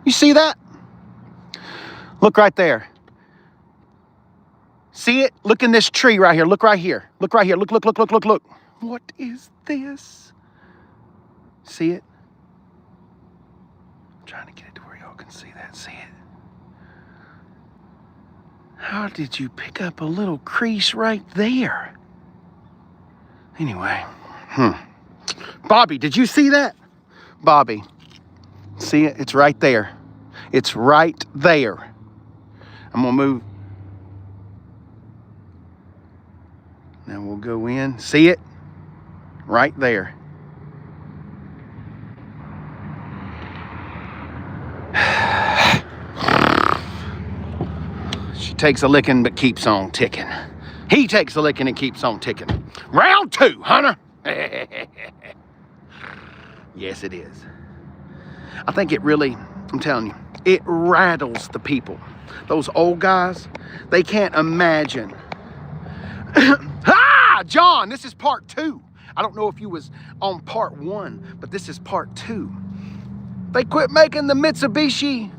You see that? Look right there. See it? Look in this tree right here. Look right here. Look right here. Look, look, look, look, look, look. What is this? See it? I'm trying to get it to where y'all can see that. See it? How did you pick up a little crease right there? Anyway. Bobby, did you see that? Bobby, see it? It's right there. It's right there. I'm going to move. Now we'll go in. See it? Right there. She takes a licking but keeps on ticking. He takes a licking and keeps on ticking. Round 2, Hunter. Yes, it is. I think it really, I'm telling you, it rattles the people. Those old guys, they can't imagine. John, this is part 2. I don't know if you was on part 1, but this is part 2. They quit making the Mitsubishi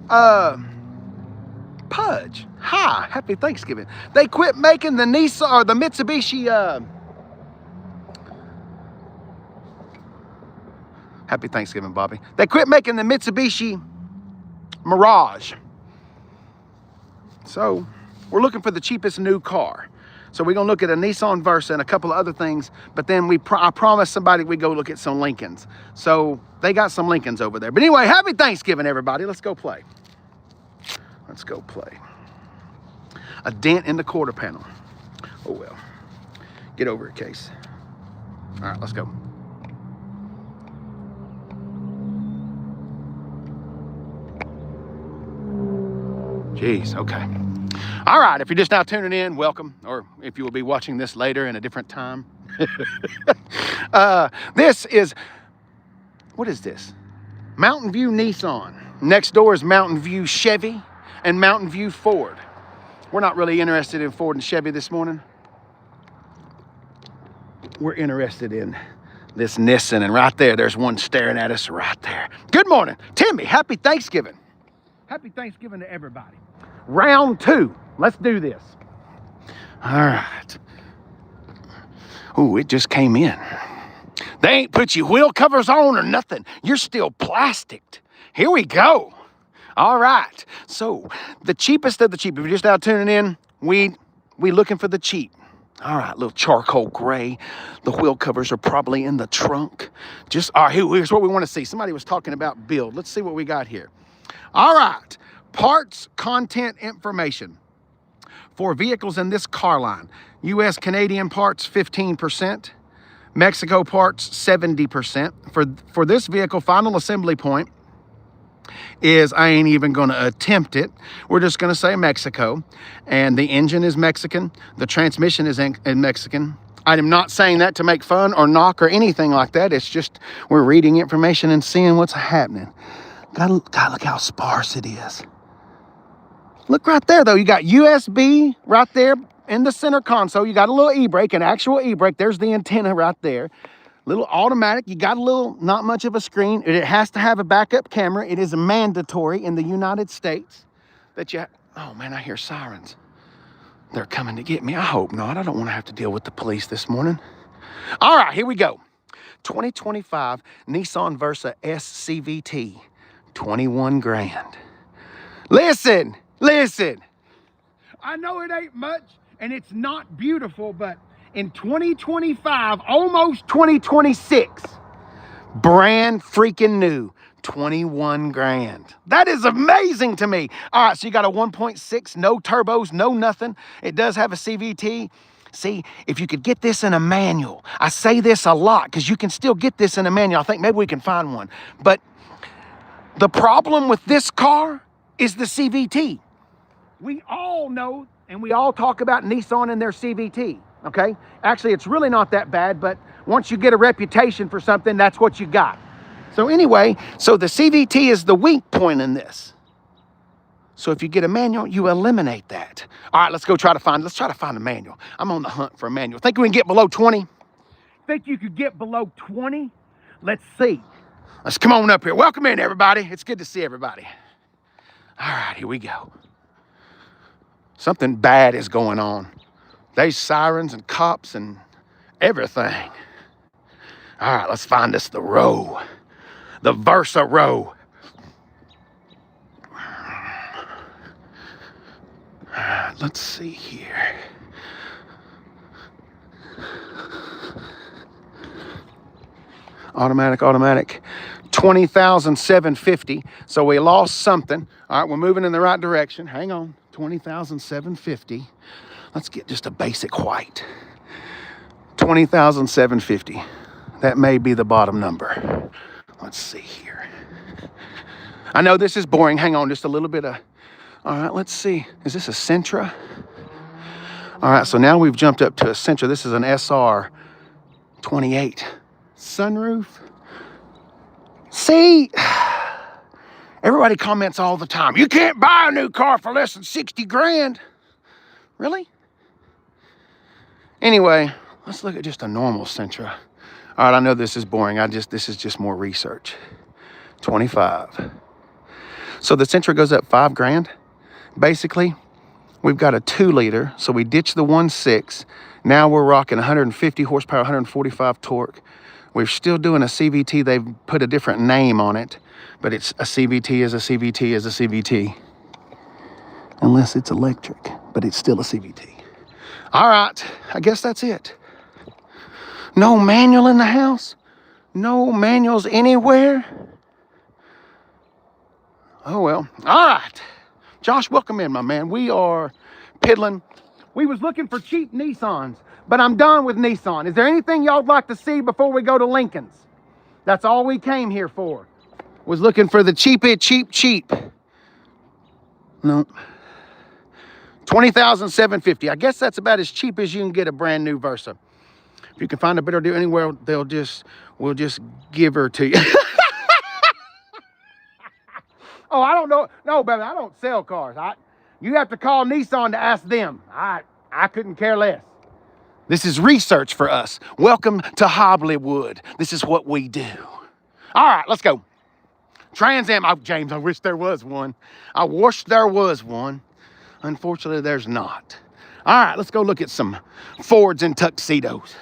Pudge. Hi, happy Thanksgiving. They quit making the Nissan or the Mitsubishi happy Thanksgiving, Bobby. They quit making the Mitsubishi Mirage. So we're looking for the cheapest new car. So we're gonna look at a Nissan Versa and a couple of other things, but then I promised somebody we go look at some Lincolns. So they got some Lincolns over there. But anyway, happy Thanksgiving, everybody. Let's go play. Let's go play. A dent in the quarter panel. Oh well. Get over it, Case. All right, let's go. Jeez, okay. All right, if you're just now tuning in, welcome. Or if you will be watching this later in a different time. This is, what is this? Mountain View Nissan. Next door is Mountain View Chevy and Mountain View Ford. We're not really interested in Ford and Chevy this morning. We're interested in this Nissan, and right there's one staring at us right there. Good morning, Timmy. Happy Thanksgiving. Happy Thanksgiving to everybody. Round 2. Let's do this. All right. Ooh, it just came in. They ain't put your wheel covers on or nothing. You're still plasticked. Here we go. All right. So the cheapest of the cheap. If you're just out tuning in, we looking for the cheap. All right, little charcoal gray. The wheel covers are probably in the trunk. Just, all right, here's what we want to see. Somebody was talking about build. Let's see what we got here. All right, parts, content, information. For vehicles in this car line, U.S. Canadian parts, 15%. Mexico parts, 70%. For this vehicle, final assembly point is, I ain't even going to attempt it. We're just going to say Mexico. And the engine is Mexican. The transmission is in Mexican. I am not saying that to make fun or knock or anything like that. It's just we're reading information and seeing what's happening. God, look how sparse it is. Look right there, though. You got USB right there in the center console. You got a little e-brake, an actual e-brake. There's the antenna right there. Little automatic. You got a little, not much of a screen. It has to have a backup camera. It is mandatory in the United States that you... Oh, man, I hear sirens. They're coming to get me. I hope not. I don't want to have to deal with the police this morning. All right, here we go. 2025 Nissan Versa SCVT. 21 grand. Listen. I know it ain't much and it's not beautiful, but in 2025, almost 2026, brand freaking new, 21 grand. That is amazing to me. All right, so you got a 1.6, no turbos, no nothing. It does have a CVT. See, if you could get this in a manual, I say this a lot because you can still get this in a manual. I think maybe we can find one. But the problem with this car is the CVT. We all know and we all talk about Nissan and their CVT, okay? Actually, it's really not that bad, but once you get a reputation for something, that's what you got. So anyway, so the CVT is the weak point in this. So if you get a manual, you eliminate that. All right, let's try to find a manual. I'm on the hunt for a manual. Think we can get below 20? Think you could get below 20? Let's see. Let's come on up here. Welcome in, everybody. It's good to see everybody. All right, here we go. Something bad is going on. There's sirens and cops and everything. All right, let's find us the row. The Versa row. All right, let's see here. Automatic. 20,750. So we lost something. All right, we're moving in the right direction. Hang on. 20,750. Let's get just a basic white. 20,750. That may be the bottom number. Let's see here. I know this is boring. Hang on, just a little bit of... All right, let's see. Is this a Sentra? All right, so now we've jumped up to a Sentra. This is an SR 28. Sunroof. See, everybody comments all the time. You can't buy a new car for less than 60 grand. Really? Anyway, let's look at just a normal Sentra. All right, I know this is boring. This is just more research. 25. So the Sentra goes up 5 grand. Basically, we've got a 2-liter, so we ditched the 1.6. Now we're rocking 150 horsepower, 145 torque. We're still doing a CVT. They've put a different name on it, but it's a CVT is a CVT is a CVT. Unless it's electric, but it's still a CVT. All right, I guess that's it. No manual in the house? No manuals anywhere? Oh, well. All right. Josh, welcome in, my man. We are piddling. We was looking for cheap Nissans, but I'm done with Nissan. Is there anything y'all would like to see before we go to Lincoln's? That's all we came here for. Was looking for the cheap. No. 20,750. I guess that's about as cheap as you can get a brand new Versa. If you can find a better deal anywhere, we'll just give her to you. Oh, I don't know. No, baby, I don't sell cars. You have to call Nissan to ask them. I couldn't care less. This is research for us. Welcome to Hollywood. This is what we do. All right, let's go. Trans Am. Oh, James, I wish there was one. I wish there was one. Unfortunately, there's not. All right, let's go look at some Fords and tuxedos.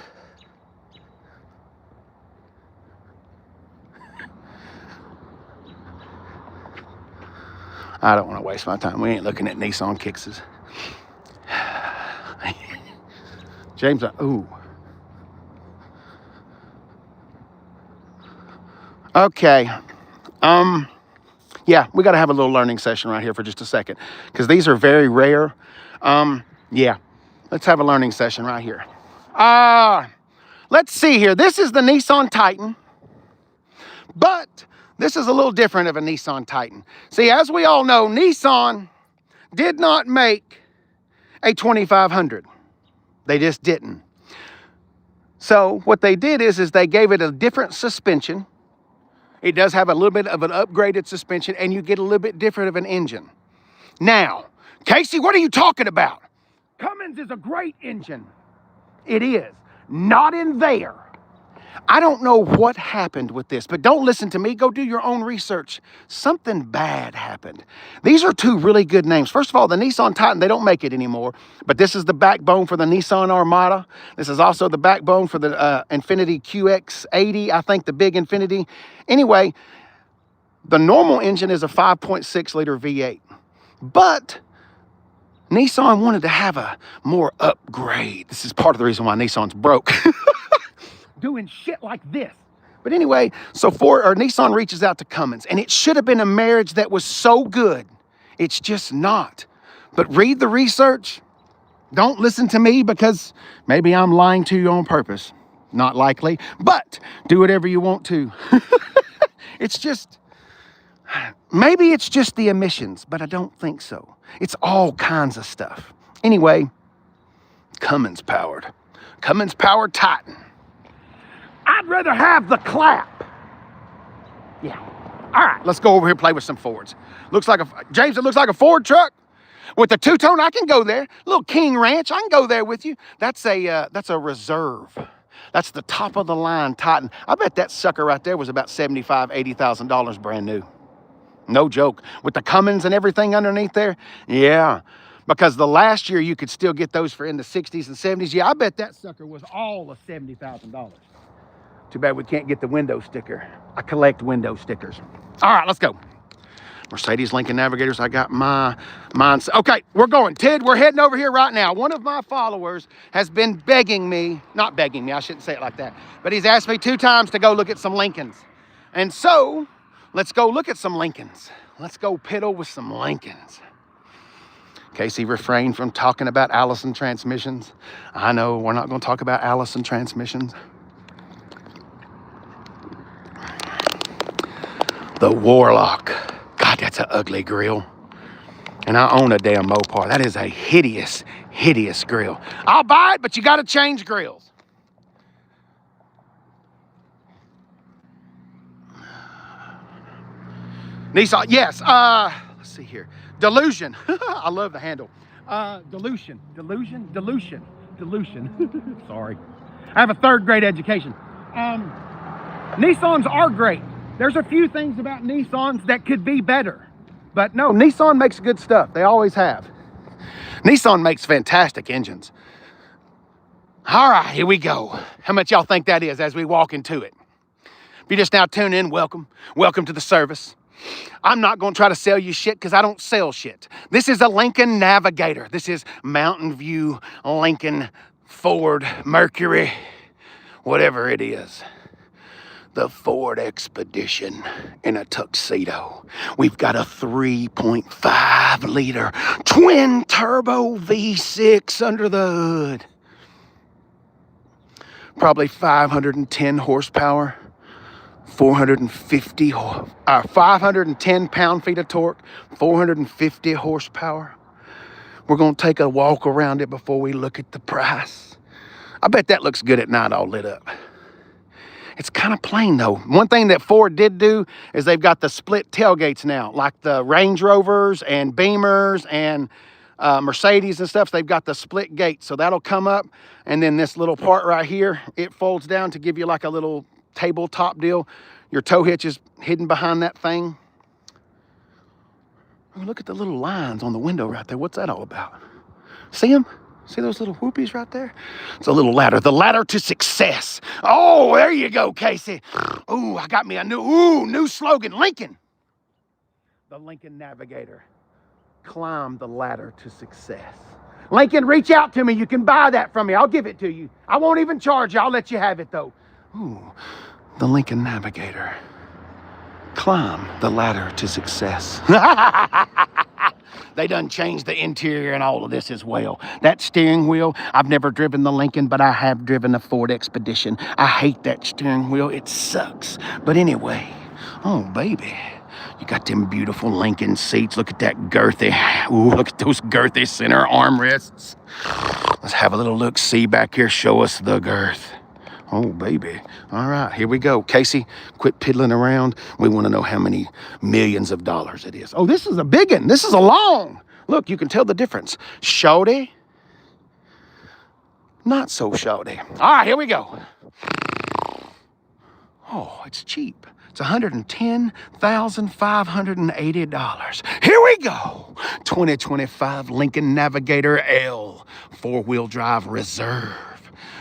I don't want to waste my time. We ain't looking at Nissan Kixes. James, ooh. Okay. Yeah, we got to have a little learning session right here for just a second, because these are very rare. Yeah, let's have a learning session right here. Let's see here. This is the Nissan Titan, but this is a little different of a Nissan Titan. See, as we all know, Nissan did not make a 2500. They just didn't. So what they did is they gave it a different suspension. It does have a little bit of an upgraded suspension, and you get a little bit different of an engine. Now, Casey, what are you talking about? Cummins is a great engine. It is. Not in there. I don't know what happened with this, but don't listen to me. Go do your own research. Something bad happened. These are two really good names. First of all, the Nissan Titan, they don't make it anymore, but this is the backbone for the Nissan Armada. This is also the backbone for the Infiniti QX80, I think the big Infiniti. Anyway, the normal engine is a 5.6-liter V8, but Nissan wanted to have a more upgrade. This is part of the reason why Nissan's broke. Doing shit like this. But anyway, so Nissan reaches out to Cummins, and it should have been a marriage that was so good. It's just not. But read the research. Don't listen to me, because maybe I'm lying to you on purpose. Not likely, but do whatever you want to. It's just, maybe it's just the emissions, but I don't think so. It's all kinds of stuff. Anyway, Cummins powered Titan. I'd rather have the clap. Yeah. All right, let's go over here and play with some Fords. James, it looks like a Ford truck with a two-tone. I can go there. Little King Ranch, I can go there with you. That's a Reserve. That's the top of the line Titan. I bet that sucker right there was about $75,000, $80,000 brand new. No joke. With the Cummins and everything underneath there. Yeah. Because the last year you could still get those for in the 60s and 70s. Yeah, I bet that sucker was all of $70,000. Too bad we can't get the window sticker. I collect window stickers. All right, let's go. Mercedes Lincoln Navigators. I got mine. Okay, we're going. Ted, we're heading over here right now. One of my followers has been begging me, not begging me, I shouldn't say it like that, but he's asked me 2 times to go look at some Lincolns. And so, let's go look at some Lincolns. Let's go piddle with some Lincolns. Casey refrained from talking about Allison transmissions. I know, we're not going to talk about Allison transmissions. The Warlock. God, that's an ugly grill. And I own a damn Mopar. That is a hideous, hideous grill. I'll buy it, but you got to change grills. Nissan, yes. Let's see here. Delusion. I love the handle. Delusion. Sorry. I have a 3rd grade education. Nissans are great. There's a few things about Nissans that could be better. But no, Nissan makes good stuff. They always have. Nissan makes fantastic engines. All right, here we go. How much y'all think that is as we walk into it? If you just now tune in, welcome. Welcome to the service. I'm not going to try to sell you shit because I don't sell shit. This is a Lincoln Navigator. This is Mountain View, Lincoln, Ford, Mercury, whatever it is. The Ford Expedition in a tuxedo. We've got a 3.5 liter twin turbo V6 under the hood. Probably 510 horsepower, 510 pound-feet of torque, 450 horsepower. We're going to take a walk around it before we look at the price. I bet that looks good at night all lit up. It's kind of plain though. One thing that Ford did do is they've got the split tailgates now, like the Range Rovers and Beamers and Mercedes and stuff. They've got the split gate, so that'll come up, and then this little part right here, it folds down to give you like a little tabletop deal. Your tow hitch is hidden behind that thing. Oh, look at the little lines on the window right there. What's that all about? See them? See those little whoopies right there? It's a little ladder. The ladder to success. Oh, there you go, Casey. Ooh, I got me a new slogan. Lincoln. The Lincoln Navigator. Climb the ladder to success. Lincoln, reach out to me. You can buy that from me. I'll give it to you. I won't even charge you. I'll let you have it, though. Ooh, the Lincoln Navigator. Climb the ladder to success. They done changed the interior and all of this as well. That steering wheel, I've never driven the Lincoln, but I have driven a Ford Expedition. I hate that steering wheel. It sucks. But anyway, oh, baby. You got them beautiful Lincoln seats. Look at that girthy. Ooh, look at those girthy center armrests. Let's have a little look-see back here. Show us the girth. Oh, baby. All right, here we go. Casey, quit piddling around. We want to know how many millions of dollars it is. Oh, this is a big one. This is a long. Look, you can tell the difference. Shorty. Not so shorty. All right, here we go. Oh, it's cheap. It's $110,580. Here we go. 2025 Lincoln Navigator L 4-wheel drive reserve.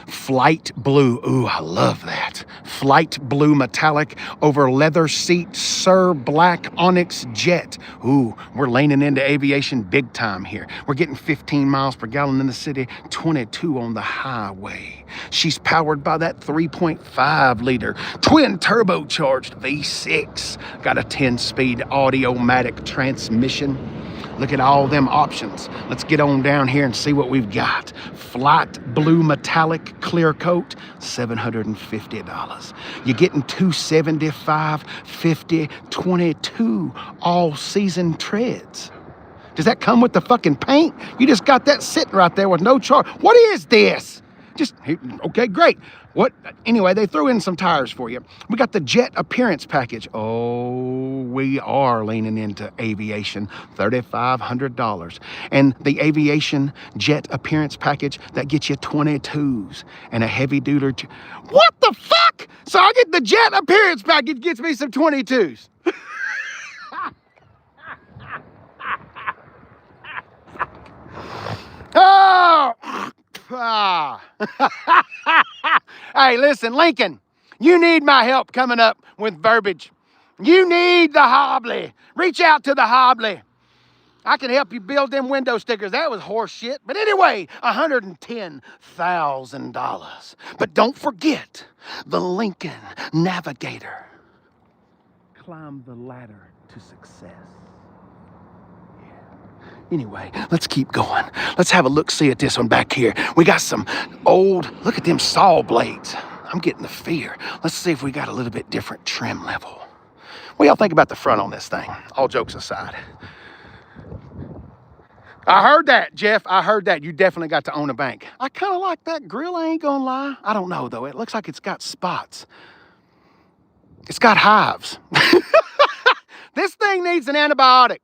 Flight blue. Ooh, I love that. Flight blue metallic over leather seat, Sir Black Onyx Jet. Ooh, we're laning into aviation big time here. We're getting 15 miles per gallon in the city, 22 on the highway. She's powered by that 3.5 liter twin turbocharged V6. Got a 10-speed Audiomatic transmission. Look at all them options. Let's get on down here and see what we've got. Flight blue metallic clear coat, $750. You're getting $275, $50, $22 all season treads. Does that come with the fucking paint? You just got that sitting right there with no charge. What is this? Just, okay, great. What? Anyway, they threw in some tires for you. We got the Jet Appearance Package. Oh, we are leaning into aviation. $3,500. And the Aviation Jet Appearance Package, that gets you 22s and a heavy duty. What the fuck? So I get the Jet Appearance Package, gets me some 22s. Oh! Ah. Hey, listen, Lincoln, you need my help coming up with verbiage. You need the hobbly. Reach out to the hobbly. I can help you build them window stickers. That was horse shit. But anyway, $110,000. But don't forget the Lincoln Navigator. Climb the ladder to success. Anyway, let's keep going. Let's have a look-see at this one back here. We got some old, look at them saw blades. I'm getting the fear. Let's see if we got a little bit different trim level. What y'all think about the front on this thing? All jokes aside. I heard that, Jeff. I heard that. You definitely got to own a bank. I kind of like that grill, I ain't gonna lie. I don't know, though. It looks like it's got spots. It's got hives. This thing needs an antibiotic.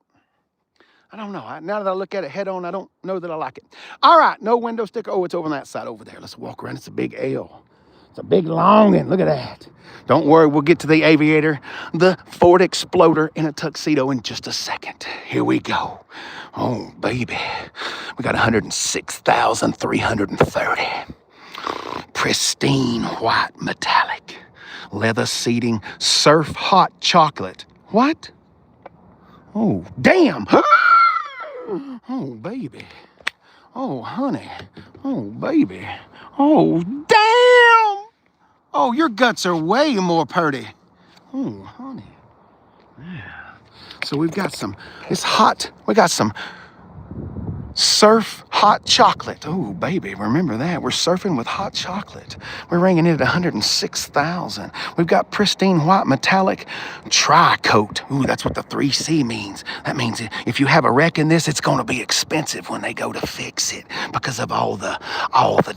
I don't know. Now that I look at it head on, I don't know that I like it. All right, no window sticker. Oh, it's over on that side over there. Let's walk around. It's a big L. It's a big longing. Look at that. Don't worry, we'll get to the Aviator, the Ford Exploder in a tuxedo in just a second. Here we go. Oh, baby. We got 106,330. Pristine white metallic. Leather seating, surf hot chocolate. What? Oh, damn. Oh, baby. Oh, honey. Oh, baby. Oh, damn. Oh, your guts are way more purty. Oh, honey. Yeah. So we've got some, it's hot. We got some surf hot chocolate. Oh, baby, remember that. We're surfing with hot chocolate. We're ringing it at 106,000. We've got pristine white metallic tri-coat. Ooh, that's what the 3C means. That means if you have a wreck in this, it's going to be expensive when they go to fix it because of all the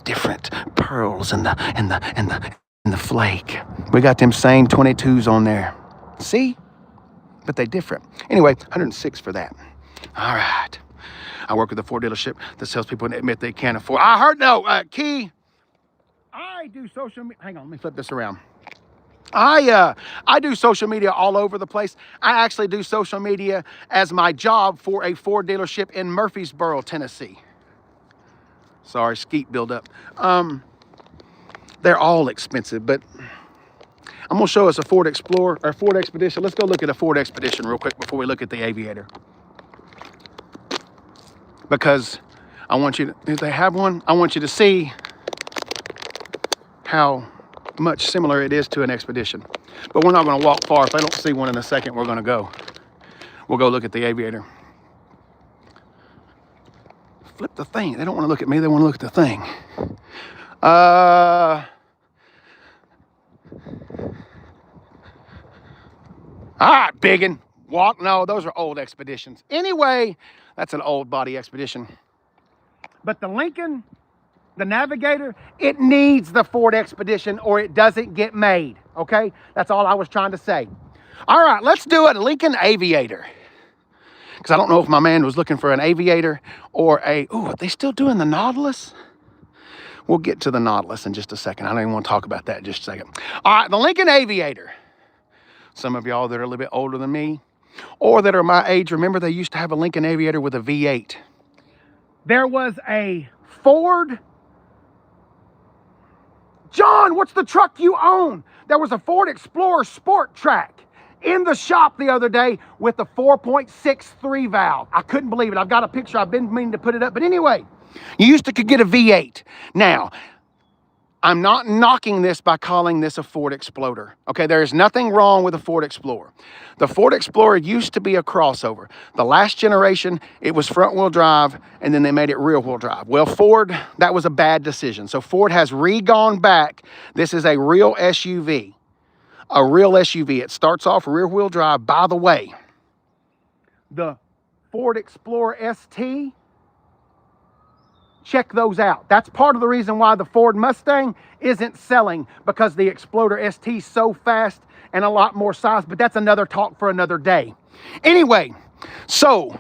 different pearls and the flake. We got them same 22s on there. See? But they different. Anyway, 106 for that. All right. I work with a Ford dealership that sells people that admit they can't afford. I heard Key. I do social media. Hang on, let me flip this around. I do social media all over the place. I actually do social media as my job for a Ford dealership in Murfreesboro, Tennessee. Sorry, skeet buildup. They're all expensive, but I'm gonna show us a Ford Explorer or Ford Expedition. Let's go look at a Ford Expedition real quick before we look at the Aviator. Because I want you to, if they have one, I want you to see how much similar it is to an Expedition. But we're not gonna walk far. If I don't see one in a second, we're gonna go. We'll go look at the Aviator. Flip the thing. They don't wanna look at me, they wanna look at the thing. All right, biggin. Walk, no, those are old Expeditions. Anyway, that's an old body Expedition. But the Lincoln, the Navigator, it needs the Ford Expedition or it doesn't get made, okay? That's all I was trying to say. All right, let's do a Lincoln Aviator. Because I don't know if my man was looking for an Aviator or a, ooh, are they still doing the Nautilus? We'll get to the Nautilus in just a second. I don't even want to talk about that in just a second. All right, the Lincoln Aviator. Some of y'all that are a little bit older than me or that are my age, remember they used to have a Lincoln Aviator with a V8. There was a Ford. John, what's the truck you own? There was a Ford Explorer Sport Track in the shop the other day with a 4.63 valve. I couldn't believe it. I've got a picture. I've been meaning to put it up. But anyway, you used to could get a V8. Now, I'm not knocking this by calling this a Ford Explorer. Okay, there is nothing wrong with a Ford Explorer. The Ford Explorer used to be a crossover. The last generation, it was front-wheel drive, and then they made it rear-wheel drive. Well, Ford, that was a bad decision. So Ford has re-gone back. This is a real SUV. A real SUV. It starts off rear-wheel drive. By the way, the Ford Explorer ST, check those out. That's part of the reason why the Ford Mustang isn't selling, because the Explorer ST is so fast and a lot more size, but that's another talk for another day. Anyway, so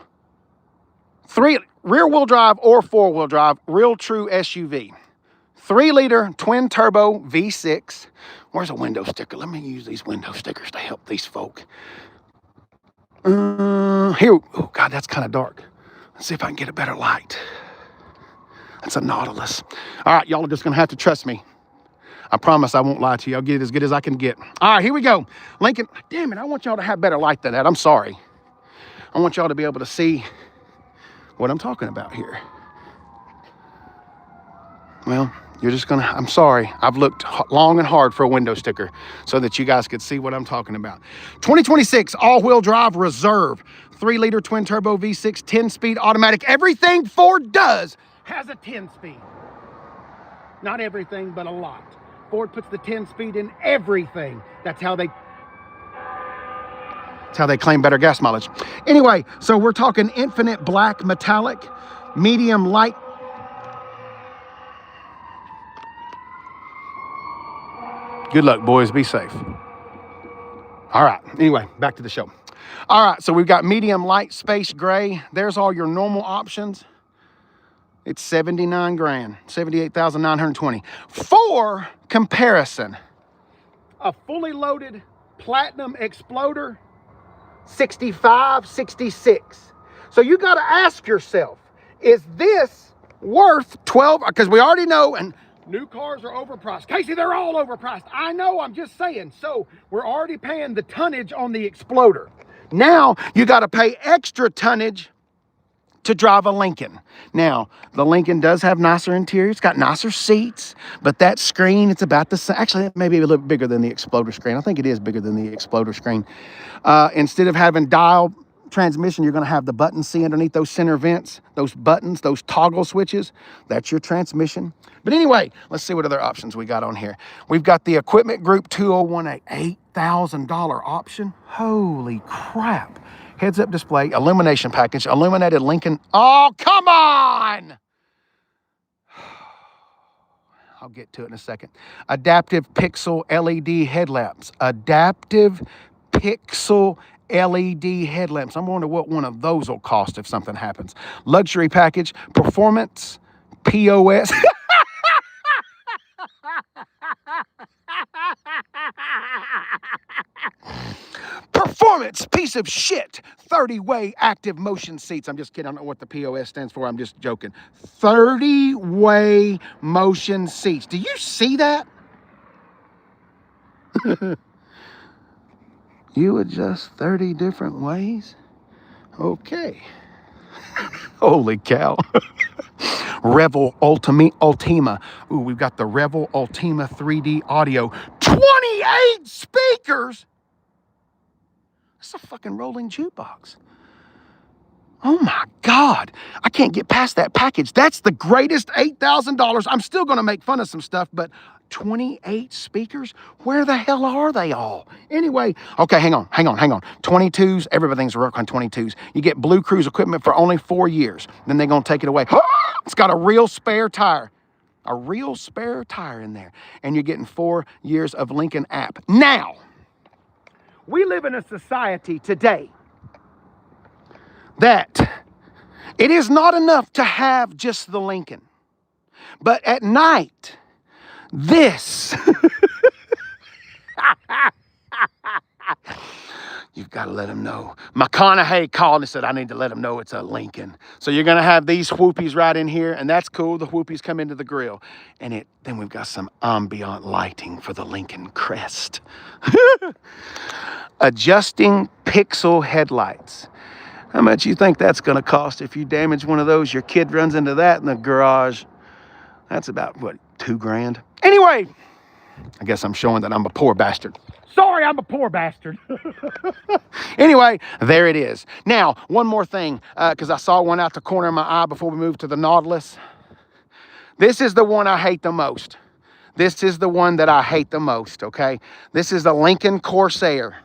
rear-wheel drive or four-wheel drive, real true SUV. 3-liter twin turbo V6. Where's a window sticker? Let me use these window stickers to help these folk. Here, oh God, that's kind of dark. Let's see if I can get a better light. It's a Nautilus. All right, y'all are just gonna have to trust me. I promise I won't lie to you. I'll get it as good as I can get. All right, here we go. Lincoln, damn it, I want y'all to have better light than that. I'm sorry. I want y'all to be able to see what I'm talking about here. Well, you're just gonna, I'm sorry. I've looked long and hard for a window sticker so that you guys could see what I'm talking about. 2026 all-wheel drive reserve, 3-liter twin turbo V6, 10-speed automatic. Everything Ford does has a 10-speed. Not everything, but a lot. Ford puts the 10-speed in everything. That's how they claim better gas mileage. Anyway, so we're talking infinite black metallic, medium light. Good luck, boys. Be safe. All right. Anyway, back to the show. All right. So we've got medium light, space gray. There's all your normal options. It's 79 grand, 78,920. For comparison, a fully loaded Platinum Exploder, 65, 66. So you got to ask yourself, is this worth 12? Because we already know, and new cars are overpriced. Casey, they're all overpriced. I know, I'm just saying. So we're already paying the tonnage on the Exploder. Now you got to pay extra tonnage to drive a Lincoln. Now, the Lincoln does have nicer interior. It's got nicer seats, but that screen, it's about the same. Actually, it may be a little bigger than the Exploder screen. I think it is bigger than the Exploder screen. Instead of having dial transmission, you're going to have the button C underneath those center vents, those buttons, those toggle switches. That's your transmission. But anyway, let's see what other options we got on here. We've got the Equipment Group 2018, $8,000 option. Holy crap. Heads-up display, illumination package, illuminated Lincoln. Oh, come on! I'll get to it in a second. Adaptive pixel LED headlamps. Adaptive pixel LED headlamps. I'm wondering what one of those will cost if something happens. Luxury package, performance, POS. Performance, piece of shit. 30-way active motion seats. I'm just kidding. I don't know what the POS stands for. I'm just joking. 30-way motion seats. Do you see that? You adjust 30 different ways? Okay. Holy cow. Revel Ultima. Ooh, we've got the Revel Ultima 3D audio. 28 speakers. It's a fucking rolling jukebox. Oh my God. I can't get past that package. That's the greatest $8,000. I'm still going to make fun of some stuff, but 28 speakers? Where the hell are they all? Anyway, okay, hang on. 22s, everything's work on 22s. You get Blue Cruise equipment for only 4 years. Then they're going to take it away. It's got a real spare tire. A real spare tire in there. And you're getting 4 years of Lincoln app. Now, we live in a society today that it is not enough to have just the Lincoln. But at night, this, you've got to let them know. McConaughey called and said, I need to let them know it's a Lincoln. So you're going to have these whoopies right in here, and that's cool. The whoopies come into the grill. And then we've got some ambient lighting for the Lincoln crest. Adjusting pixel headlights. How much you think that's going to cost if you damage one of those? Your kid runs into that in the garage. That's about, what, $2,000? Anyway, I guess I'm showing that I'm a poor bastard. Sorry, I'm a poor bastard. Anyway, there it is. Now, one more thing, because I saw one out the corner of my eye before we moved to the Nautilus. This is the one I hate the most. This is the one that I hate the most, okay? This is the Lincoln Corsair.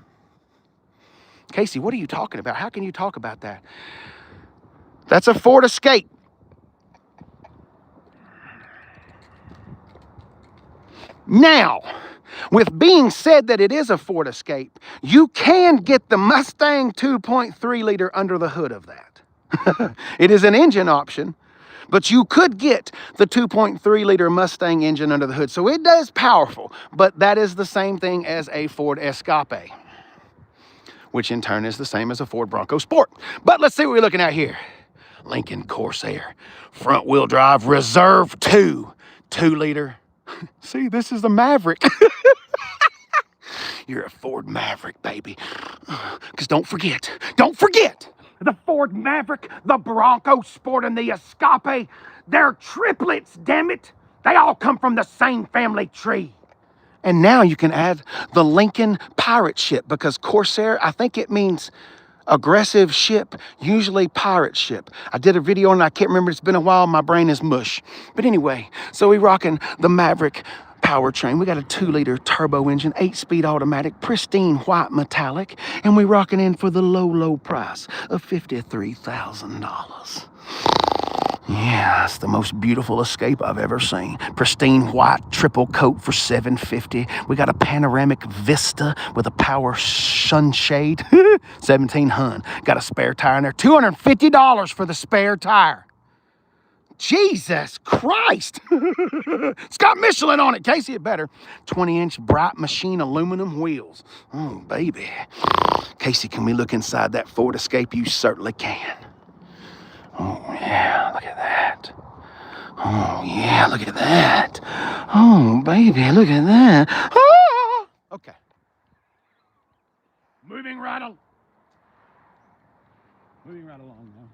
Casey, what are you talking about? How can you talk about that? That's a Ford Escape. Now, with being said that it is a Ford Escape, you can get the Mustang 2.3 liter under the hood of that. It is an engine option, but you could get the 2.3 liter Mustang engine under the hood. So it is powerful, but that is the same thing as a Ford Escape, which in turn is the same as a Ford Bronco Sport. But let's see what we're looking at here. Lincoln Corsair. Front wheel drive, reserve 2. 2-liter. See, this is the Maverick. You're a Ford Maverick, baby. Because don't forget, the Ford Maverick, the Bronco Sport, and the Escape, they're triplets, damn it. They all come from the same family tree. And now you can add the Lincoln pirate ship, because Corsair, I think it means aggressive ship, usually pirate ship. I did a video and I can't remember, it's been a while, my brain is mush. But anyway, so we rocking the Maverick powertrain. We got a 2-liter turbo engine, 8-speed automatic, pristine white metallic, and we rocking in for the low price of $53,000. Yeah, it's the most beautiful Escape I've ever seen. Pristine white triple coat for $750. We got a panoramic Vista with a power sunshade, 1700. Got a spare tire in there, $250 for the spare tire. Jesus Christ. It's got Michelin on it, Casey, it better. 20-inch bright machine aluminum wheels. Oh, baby. Casey, can we look inside that Ford Escape? You certainly can. Oh, yeah, look at that. Oh, yeah, look at that. Oh, baby, look at that. Ah! Okay. Moving right along now.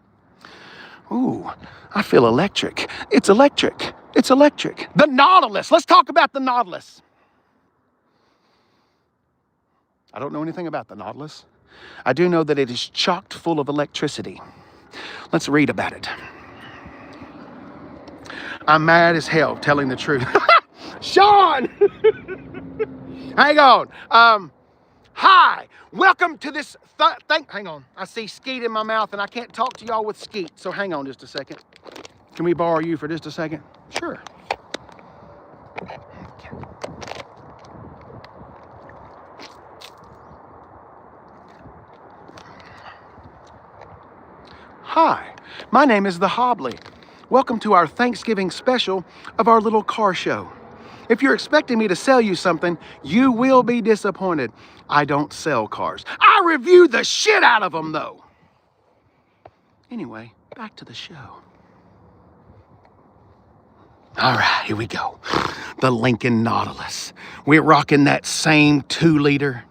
Ooh, I feel electric. It's electric. It's electric. The Nautilus. Let's talk about the Nautilus. I don't know anything about the Nautilus. I do know that it is chocked full of electricity. Let's read about it. I'm mad as hell, telling the truth. Sean! Hang on. Hi, welcome to this hang on. I see skeet in my mouth and I can't talk to y'all with skeet, so hang on just a second. Can we borrow you for just a second? Sure. Okay. Hi, my name is The Hobley. Welcome to our Thanksgiving special of our little car show. If you're expecting me to sell you something, you will be disappointed. I don't sell cars. I review the shit out of them, though. Anyway, back to the show. All right, here we go. The Lincoln Nautilus. We're rocking that same 2-liter.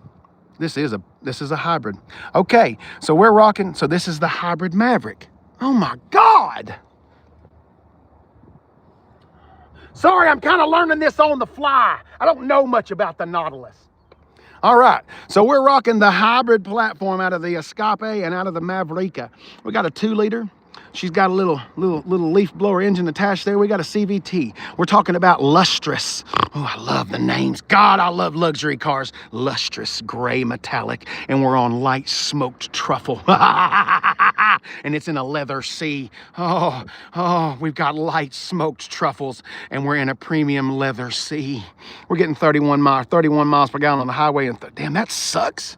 This is a hybrid. Okay, so we're rocking, so this is the hybrid Maverick. Oh my God. Sorry, I'm kind of learning this on the fly. I don't know much about the Nautilus. All right, so we're rocking the hybrid platform out of the Escape and out of the Maverica. We got a 2-liter. She's got a little leaf blower engine attached there. We got a CVT. We're talking about lustrous. Oh, I love the names. God, I love luxury cars. Lustrous gray metallic, and we're on light smoked truffle. And it's in a leather sea. Oh, we've got light smoked truffles, and we're in a premium leather sea. We're getting 31 miles per gallon on the highway, and damn, that sucks.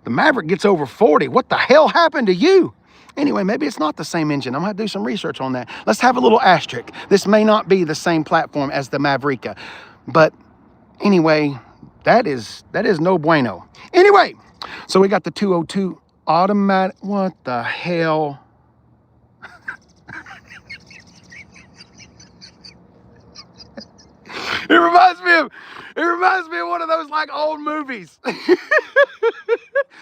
The Maverick gets over 40. What the hell happened to you? Anyway, maybe it's not the same engine. I'm gonna do some research on that. Let's have a little asterisk. This may not be the same platform as the Maverica. But anyway, that is no bueno. Anyway, so we got the 202 automatic. What the hell? It reminds me of one of those like old movies.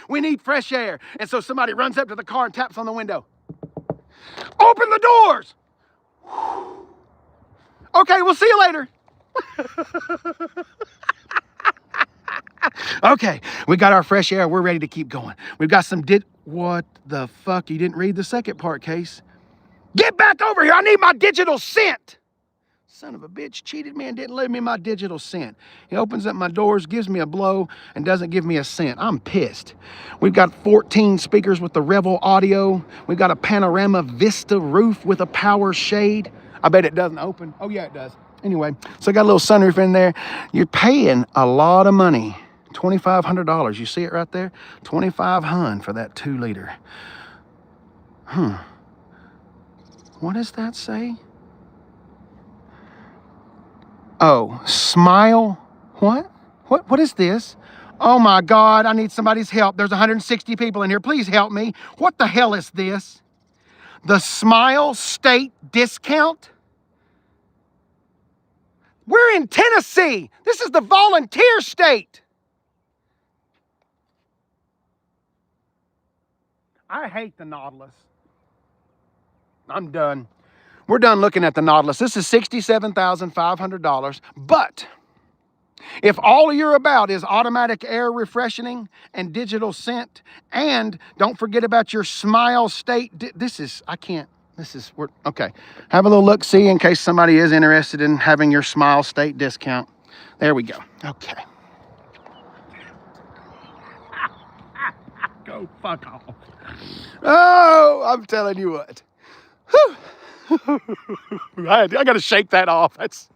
We need fresh air. And so somebody runs up to the car and taps on the window. Open the doors. Okay, we'll see you later. Okay, we got our fresh air. We're ready to keep going. We've got some what the fuck? You didn't read the second part, Case. Get back over here. I need my digital scent. Son of a bitch cheated me and didn't leave me my digital scent. He opens up my doors, gives me a blow, and doesn't give me a scent. I'm pissed. We've got 14 speakers with the Revel audio. We've got a panorama Vista roof with a power shade. I bet it doesn't open. Oh yeah, it does. Anyway, so I got a little sunroof in there. You're paying a lot of money. $2,500. You see it right there? $2,500 for that 2-liter. What does that say? Oh, smile. What is this? Oh my God, I need somebody's help. There's 160 people in here. Please help me. What the hell is this? the Smile State discount? We're in Tennessee. This is the volunteer state. I hate the Nautilus. I'm done. We're done looking at the Nautilus. This is $67,500. But if all you're about is automatic air refreshening and digital scent, and don't forget about your Smile State, okay. Have a little look-see in case somebody is interested in having your Smile State discount. There we go. Okay. Go fuck off. Oh, I'm telling you what. I got to shake that off. That's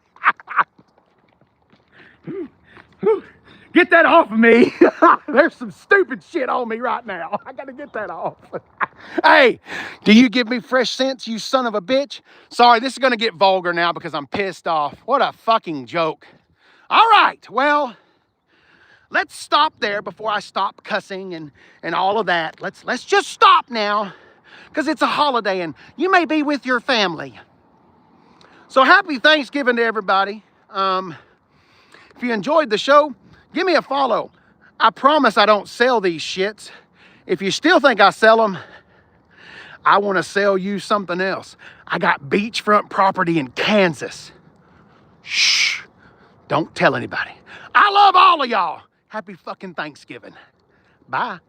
get that off of me. There's some stupid shit on me right now. I got to get that off. Hey, do you give me fresh scents, you son of a bitch? Sorry, this is going to get vulgar now because I'm pissed off. What a fucking joke. All right, well, let's stop there before I stop cussing and all of that. Let's just stop now because it's a holiday and you may be with your family. So happy Thanksgiving to everybody. If you enjoyed the show, give me a follow. I promise I don't sell these shits. If you still think I sell them, I want to sell you something else. I got beachfront property in Kansas. Shh, don't tell anybody. I love all of y'all. Happy fucking Thanksgiving. Bye.